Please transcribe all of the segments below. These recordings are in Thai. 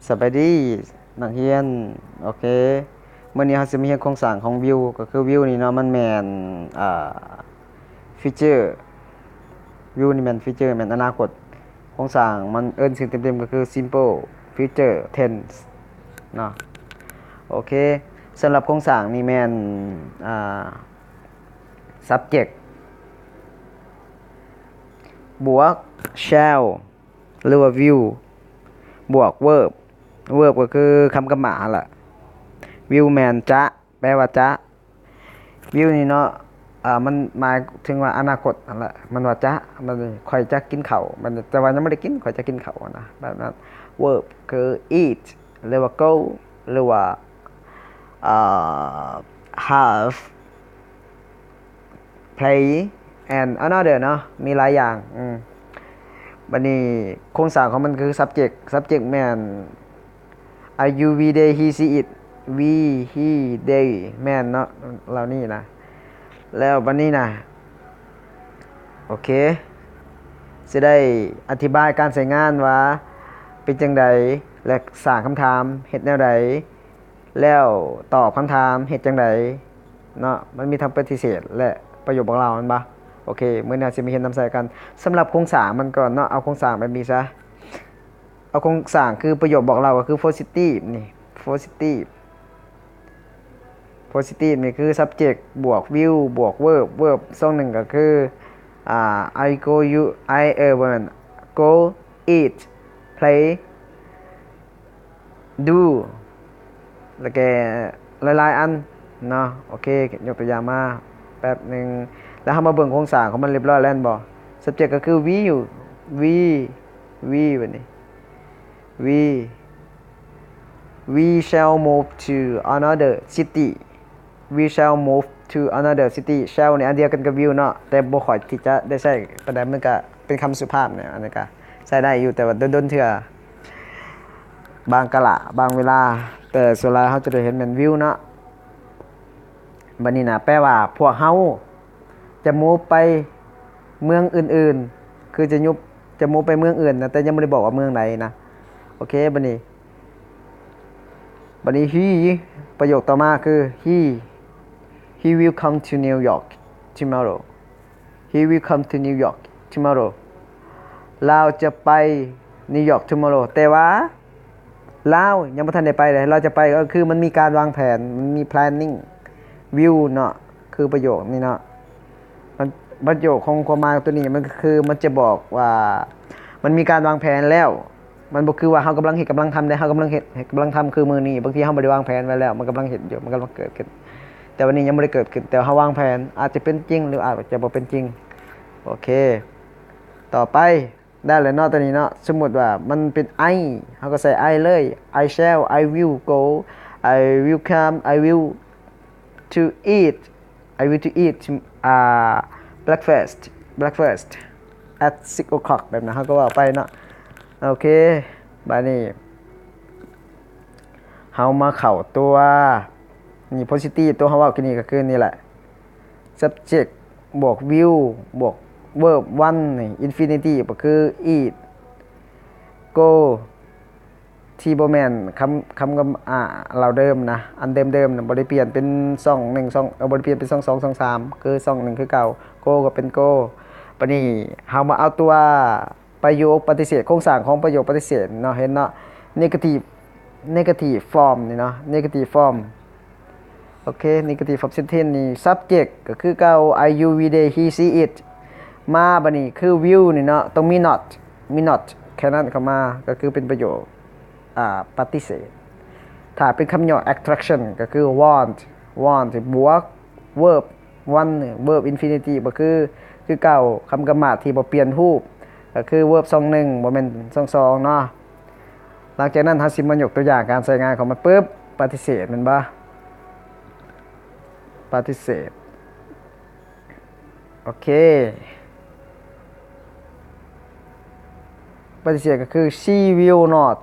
สบายดีนักเรียนโอเคมื้อนี้เราสิมาเรียนโครงสร้างของวิวก็คือวิวนี่เนาะมันแม่นอ่าฟีเจอร์วิวนี่แม่นฟีเจอร์แม่นอนาคตโครงสร้างมันเอิ้นชื่อเต็มๆก็คือ simple future tense เนาะโอเคสำหรับโครงสร้างนี่แม่นsubject บวก shall หรือว่า will บวก verb ก็คือคำกำหมาล่ะ will แมนจะแปลว่าจะ will นี่เนาะมันหมายถึงว่าอนาคตนั่นแหละมันว่าจะมันข่อยจะกินข้าวมันแต่ว่ายังไม่ได้กินข่อยจะกินข้าวนะแบบนั้น verb คือ eat หรือว่า go หรือว่าhave play and another เนาะมีหลายอย่างบัดนี้โครงสร้างของมันคือ subject แม่น I you we they he she it we he they แม่นเนาะเหล่านี้นะแล้วบัดนี้นะโอเคสิได้อธิบายการใช้งานว่าเป็นจังใดและสร้างคำถามเฮ็ดแนวใดแล้วตอบคำถามเฮ็ดจังใดเนาะมันมีทั้งปฏิเสธและประโยคบอกเล่ามันบ่โอเคมื้อนี้สิมาเฮ็ดนำใส่กันสำหรับโครงสร้างมันก่อนเนาะเอาโครงสร้างแบบนี้ซะเอาโครงสร้างคือประโยคบอกเล่าก็คือ positive นี่ positive นี่คือ subject บวก will บวก verb ช่องหนึ่งก็คือI go you I มัน go eat play do แล้วก็หลายๆอันเนาะโอเคยกตัวอย่างมาแป๊บนึงแล้วเฮามาเบิ่งโครงสร้างของมันเรียบร้อยแล้วบ่ subject ก็คือ we บัดนี้ we shall move to another city we shall move to another city shall เนี่ยอันเดียวกันกับ will เนาะแต่บ่ค่อยที่จะได้ใช้ปานใดมันก็เป็นคำสุภาพเนี่ยอันนี้ก็ใช้ได้อยู่แต่ว่าดนๆเทื่อบางกะละบางเวลาแต่ส่วนหลายเฮาจะได้เห็นแม่น will เนาะบัดนี้นะแปลว่าพวกเฮาจะ move ไปเมืองอื่นๆคือจะmove ไปเมืองอื่นนะแต่ยังบ่ได้บอกว่าเมืองใดนะโอเคบัดนี้he ประโยคต่อมาคือ he will come to New York tomorrow he will come to New York tomorrow เราจะไปนิวยอร์ก tomorrow แต่ว่าเรายังบ่ทันได้ไปเลยเราจะไปก็คือมันมีการวางแผนมันมี planning will เนาะคือประโยคนี้เนาะมันประโยคของความหมายตัวนี้มันคือมันจะบอกว่ามันมีการวางแผนแล้วมันบ่คือว่าเฮากำลังเฮ็ดกำลังทำได้เฮากำลังเฮ็ดกำลังทำคือมื้อนี้บางทีเฮาบ่ได้วางแผนไว้แล้วมันกำลังเฮ็ดอยู่มันกำลังเกิดขึ้นแต่วันนี้ยังบ่ได้เกิดขึ้นแต่เฮาวางแผนอาจจะเป็นจริงหรืออาจจะบ่เป็นจริงโอเคต่อไปได้แล้วเนาะตัวนี้เนาะสมมุติว่ามันเป็น I เฮาก็ใส่ I เลย I shall I will go I will come I will to eat I will to eat breakfast at 6 o'clock แบบนั้นเฮาก็ว่าไปเนาะโอเคบัดนี้เฮามาเข้าตัวนี่ positive ตัวเฮาเว้ากินนี่ก็คือนี่แหละ subject บวก will บวก verb 1นี่ infinity ก็คือ eat go ที่บ่แม่นคำกับเราเดิมนะอันเดิมๆน่ะบ่ได้เปลี่ยนเป็น2 1 2บ่ได้เปลี่ยนเป็น2 2 2 3คือ2 1คือเก่า go ก็เป็น go บัดนี้เฮามาเอาตัวประโยคปฏิเสธโครงสร้างของประโยคปฏิเสธเนาะเห็นเนาะ negative form นี่เนาะ negative form โอเค negative form sentence นี่ subject ก็คือเก่า I you we they he she it มาบัดนี้คือ will นี่เนาะต้องมี not แค่นั้นเข้ามาก็คือเป็นประโยคปฏิเสธถ้าเป็นคำย่อ attraction ก็คือ want บวก verb one verb infinity ก็คือเก่าคำกรรมะที่บ่เปลี่ยนรูปก็คือ verb 21บ่แม่น22เนาะหลังจากนั้นเฮาสิมายกตัวอย่างการใช้งานของมันปึ๊บปฏิเสธแม่นบ่ปฏิเสธโอเคปฏิเสธก็คือ she will not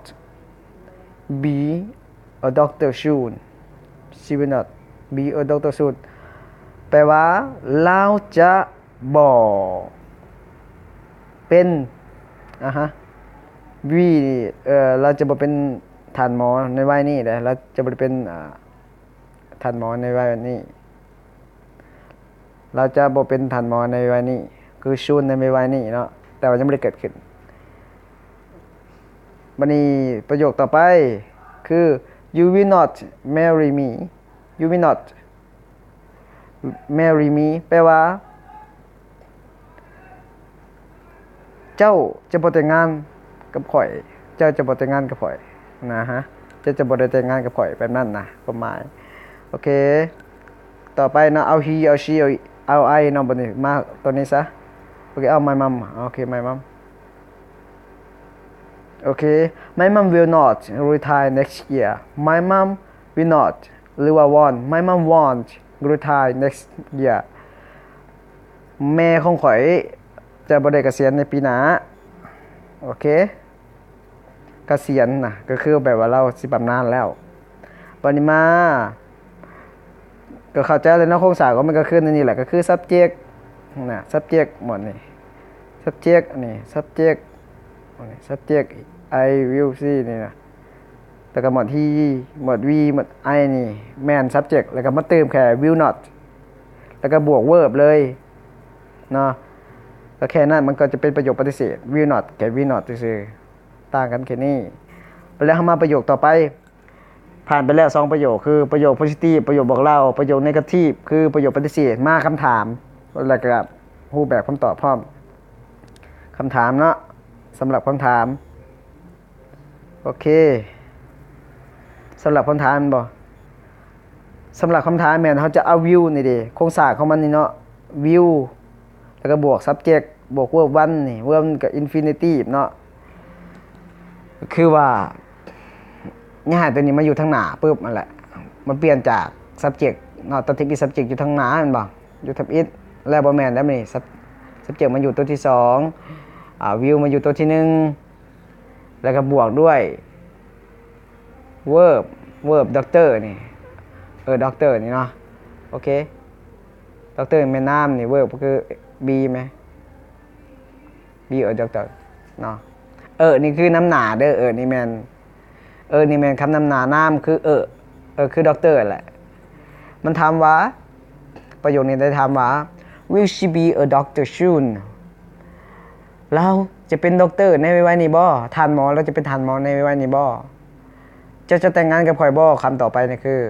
be a doctor soon she will not be a doctor soon แปลว่าเราจะบ่เป็นwe เราจะบ่เป็น ท่านหมอในวัยนี้เลยแล้วจะบ่ได้เป็นท่านหมอในวัยนี้เราจะบ่เป็นท่านหมอในวัยนี้คือชูนในวัยนี้เนาะแต่ว่ายังไม่ได้เกิดขึ้นบัดนี้ประโยคต่อไปคือ you will not marry me you will not marry me แปลว่าเจ้าจะบ่แต่งงานกับข่อยเจ้าจะบ่แต่งงานกับข่อยนะฮะเจ้าจะบ่ได้แต่งงานกับข่อยแบบนั้นนะความหมายโอเคต่อไปนะเอา he เอา she เอา I เนาะบัดนี้มาตัวนี้ซะโอเคเอา my mom โอเค my mom โอเค my mom will not retire next year my mom will not หรือว่า want my mom won't retire next year แม่ของข่อยจะบ่ได้เกษียณในปีหน้าโอเคเกษียณนะก็คือแบบว่าเราสิบำนาญแล้วปริมาก็เข้าใจเลยนะโครงสร้างก็มันก็คือนี่แหละก็คือ subject นะ subject หมดนี่ subject นี่ subject นี่ subject I will see นี่นะแล้วก็หมดที่หมด V หมด I นี่ main subject แล้วก็มาเติมแค่ will not แล้วก็บวก verb เลยเนาะก็แค่นั้นมันก็จะเป็นประโยคปฏิเสธ will not แค่ will not ซื่อต่างกันแค่นี้แล้วมาประโยคต่อไปผ่านไปแล้ว2ประโยคคือประโยค positive ประโยคบอกเล่าประโยค negative คือประโยคปฏิเสธมาคำถามแล้วก็รูปแบบคำตอบพร้อมคำถามเนาะสำหรับคำถามโอเคสำหรับคำถามบ่สำหรับคำถามแม่นเขาจะเอา view นี่ดิโครงสร้างของมันนี่เนาะ view แล้วก็บวก subject บวก verb 1นี่ verb กับ infinitive เนาะคือว่าเนี่ยตัวนี้มาอยู่ทางหน้าปึ๊บนั่นแหละมันเปลี่ยนจาก subject เนาะตัวที่มี subject อยู่ทางหน้าแม่นบ่อยู่ทับ it แล้วบ่แม่นแล้วนี่ subject มันอยู่ตัวที่2view มันอยู่ตัวที่1แล้วก็บวกด้วย verb doctor นี่doctor นี่เนาะโอเค doctor แม่นามนี่ verb ก็คือ be มั้ย be doctor เนาะนี่คือน้ำหนาเด้อนี่แม่นนี่แม่นคำนำหน้านามคือคือด็อกเตอร์แหละมันถามว่าประโยคนี้ได้ถามว่า will she be a doctor soon เราจะเป็นด็อกเตอร์ในวัยนี้บ่ท่านหมอเราจะเป็นท่านหมอในวัยนี้บ่จะแต่งงานกับข่อยบ่คำต่อไปนี่คือ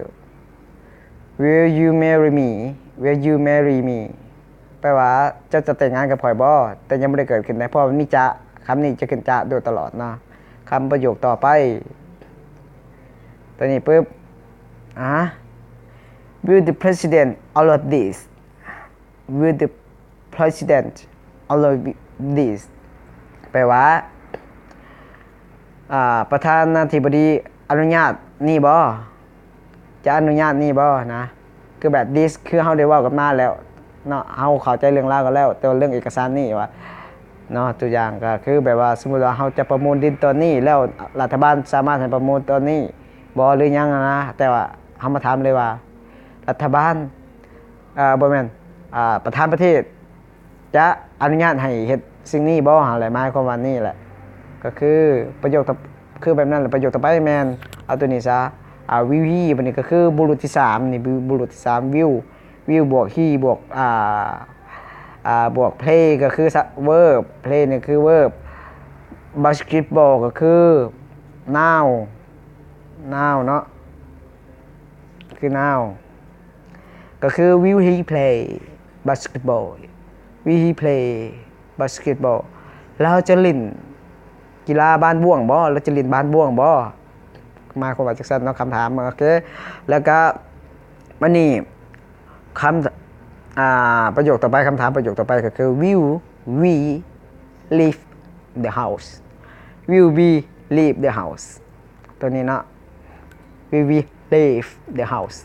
will you marry me will you marry me แปลว่าจะแต่งงานกับข่อยบ่แต่ยังไม่ได้เกิดขึ้นนะเพราะมันมีจะคำนี้จะขึ้นจะโดยตลอดนะคำประโยคต่อไปตัวนี้ปึ๊บwill the president allow this will the president allow this แปลว่าประธานาธิบดีอนุญาตนี่บ่จะอนุญาตนี่บ่นะคือแบบ this คือเฮาได้เว้ากันมาแล้วเนาะเฮาเข้าใจเรื่องราวกันแล้วแต่เรื่องเอกสารนี่ว่าเนาะตัวอย่างก็คือแบบว่าสมมุติว่าเฮาจะประมูลดินตัวนี้แล้วรัฐบาลสามารถให้ประมูลตัวนี้บ่หรือยังนะแต่ว่าเฮามาถามเลยว่ารัฐบาลบ่แม่นประธานประเทศจะอนุญาตให้เฮ็ดสิ่งนี้บ่อะไรหมายความว่านี่แหละก็คือประโยคคือแบบนั้นแหละประโยคต่อไปแม่นเอาตัวนี้ซะวิวฮีบัดนี้ก็คือบุรุษที่3นี่บุรุษที่3วิวบวกฮีบวกบวก play ก็คือ verb play นี่คือ verb basketball ก็คือ noun เนาะคือ noun ก็คือ will he play basketball will he play basketball เราจะเล่นกีฬาบ้านบ่วงบ่เราจะเล่นบ้านบ่วงบ่มาความว่าจังซั่นเนาะคำถามโอเคแล้วก็มันนี่คำประโยคต่อไปคำถามประโยคต่อไปก็คือ will we leave the house will we leave the house ตัวนี้เนาะ will we leave the house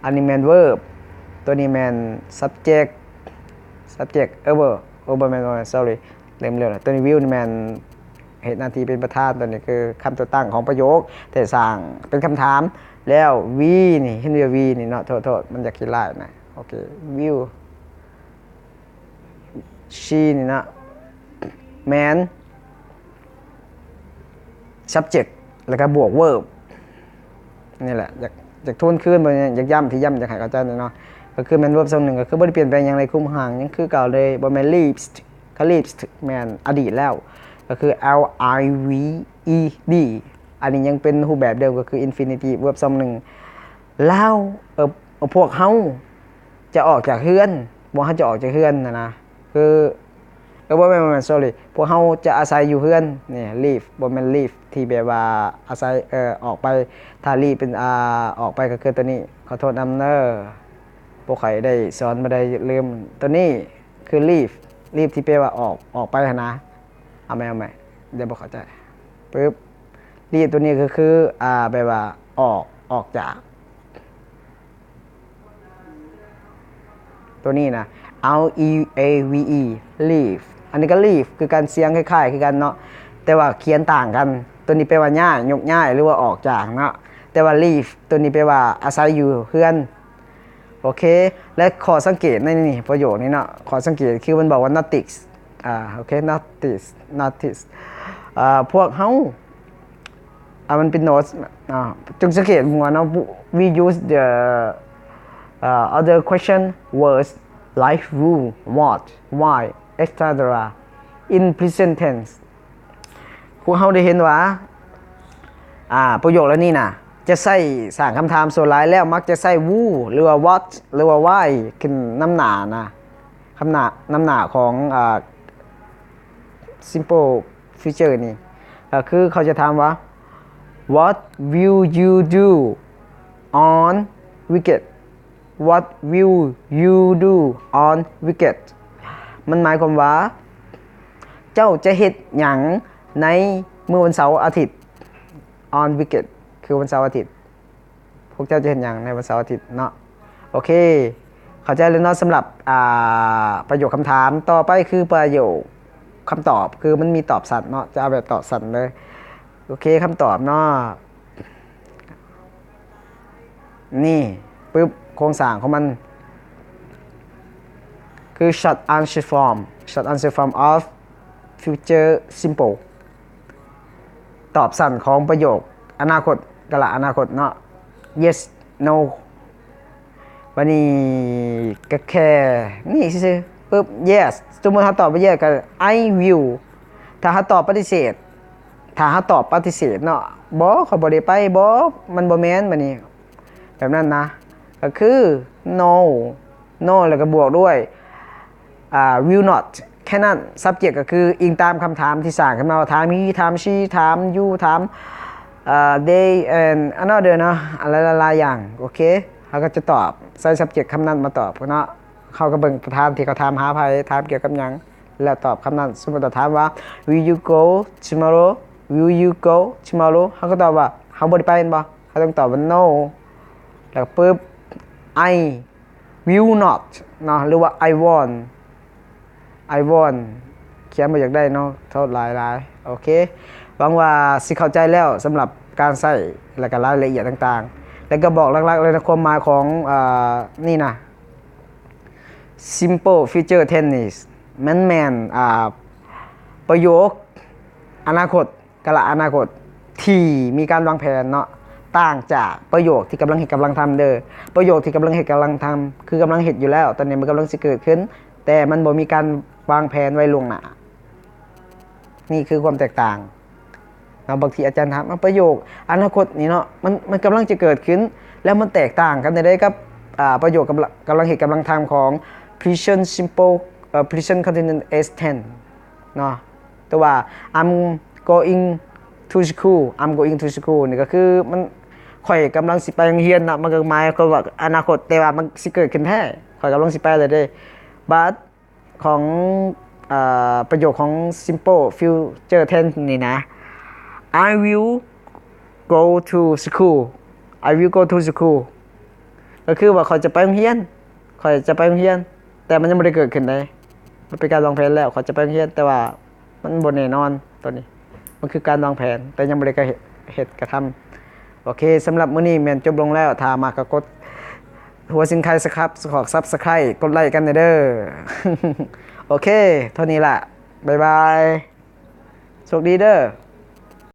อันนี้แมน verb ตัวนี้แมน subject verb แมน sorry เร็วแล้วตัวนี้ will แมนเหตุหน้าที่เป็นประธานตัวนี้คือคำตัวตั้งของประโยคแต่สร้างเป็นคำถามแล้ว we นี่เห็นว่า we นี่เนาะโทษมันอยากคิดหลายนะโอเค will she นี่นะ man subject แล้วก็บวก verb นี่แหละอยากทวนคืนบ่อยากย้ำที่ย้ำอยากให้เข้าใจเนาะก็คือแม่นเวิร์บทรงหนึ่งก็คือบ่ได้เปลี่ยนแปลงอย่างไรคุ้มห่างยังคือเก่าเลยบ่แม่น lives ก็ lives แม่นอดีตแล้วก็คือ lived อันนี้ยังเป็นรูปแบบเดิมก็คือ infinitive verb ทรงหนึ่งแล้วพวกเฮาจะออกจากเฮือนบ่เฮาจะออกจากเฮือนนะคือบ่แม่น sorry พวกเฮาจะอาศัยอยู่เฮือนนี่ live บ่แม่น live ที่แบบว่าอาศัยออกไปถ้า live เป็นออกไปก็คือตัวนี้ขอโทษนำเด้อพวกใครได้สอนบ่ได้ลืมตัวนี้คือ live ที่แปลว่าออกไปนะเอาใหม่เดี๋ยวบ่เข้าใจปึ๊บ live ตัวนี้ก็คือแปลว่าออกจากตัวนี้นะ leave leave อันนี้ก็ leave คือการเสียงคล้ายๆคือกันเนาะแต่ว่าเขียนต่างกันตัวนี้แปลว่าย้ายยกย้ายหรือว่าออกจากเนาะแต่ว่า leave ตัวนี้แปลว่าอาศัยอยู่เพื่อนโอเคและขอสังเกตในนี่ประโยคนี้เนาะขอสังเกตคือมันบอกว่า notice โอเค notice พวกเฮามันเป็น notes จงสังเกตหัวเนาะ we use the other question words like who, what, why, etc. in present tense พวกเขาได้เห็นว่าประโยคแล้วนี่นะจะใส่สร้างคำถามส่วนหลายแล้วมักจะใส่ who หรือว่า what หรือว่า why ขึ้นน้ำหนานะน้ำหนาของsimple future นี่คือเขาจะถามว่า what will you do on weekend What will you do on weekend มันหมายความว่าเจ้าจะเฮ็ดหยังในมื้อวันเสาร์อาทิตย์ on weekend คือวันเสาร์อาทิตย์พวกเจ้าจะเฮ็ดหยังในวันเสาร์อาทิตย์เนาะโอเคเข้าใจแล้วเนาะสำหรับประโยคคำถามต่อไปคือประโยคคำตอบคือมันมีตอบสัตว์เนาะจะเอาแบบตอบสัตว์เลยโอเคคำตอบเนาะนี่ปึ๊บโครงสร้างของมันคือ short answer form of future simple ตอบสั้นของประโยคอนาคตกะละอนาคตเนาะ yes no วันนี้ก็แค่นี่ซื่อๆปึ๊บ yes สมมติถ้าตอบไป yes ก็ I will ถ้าตอบปฏิเสธเนาะบ่เขาบ่ได้ไปบ่มันบ่แม่นบัดนี้แบบนั้นนะก็คือ no แล้วก็บวกด้วยwill not แค่นั้น subject ก็คืออิงตามคำถามที่สร้างขึ้นมาถาม he ถาม she ถาม you ถามthey and another เนาะอะไรหลายๆอย่างโอเคเขาก็จะตอบใส่ subject คำนั้นมาตอบเนาะเขาก็เบิ่งถามที่เขาถามหาไผถามเกี่ยวกับหยังแล้วตอบคำนั้นสมมุติถามว่า will you go tomorrow เขาก็ตอบว่าเขาบ่ได้ไปบ่เขาต้องตอบว่า no แล้วปึ๊บI will not เนาะหรือว่า I want เขียนมาอยากได้เนาะเท่าหลายโอเคหวังว่าสิเข้าใจแล้วสำหรับการใส่และก็รายละเอียดต่างๆแล้วก็บอกหลักๆเลยนะความหมายของนี่นะ simple future tense แม่นประโยคอนาคตกะละอนาคตที่มีการวางแผนเนาะต่างจากประโยคที่กำลังทำเด้อประโยคที่กำลังทำคือกำลังเฮ็ดอยู่แล้วตอนนี้มันกำลังสิเกิดขึ้นแต่มันบ่มีการวางแผนไว้ล่วงหน้านี่คือความแตกต่างเนาะบางทีอาจารย์ถามประโยคอนาคตนี่เนาะมันกำลังจะเกิดขึ้นแล้วมันแตกต่างกันได้กับประโยคกำลังทำของ present simple present continuous as tense เนาะตัวว่า I'm going to school นี่ก็คือมันข่อยกำลังสิไปโรงเรียนนะมันก็หมายความว่าอนาคตแต่ว่ามันสิเกิดขึ้นแท้ข่อยกำลังสิไปเลยเด้ but ของประโยคของ simple future tense นี่นะ I will go to school ก็คือว่าข่อยจะไปโรงเรียนแต่มันยังไม่ได้เกิดขึ้นเลยมันเป็นการวางแผนแล้วข่อยจะไปโรงเรียนแต่ว่ามันบ่แน่นอนตัวนี้มันคือการวางแผนแต่ยังไม่ได้กระทำโอเคสำหรับมื้อนี้แม่นจบลงแล้วถ้ามากก็กดหัวสิงไข่สครับขอ Subscribe กดไลค์กันเด้อ โอเคเท่านี้ล่ะบ๊ายบายโชคดีเด้อ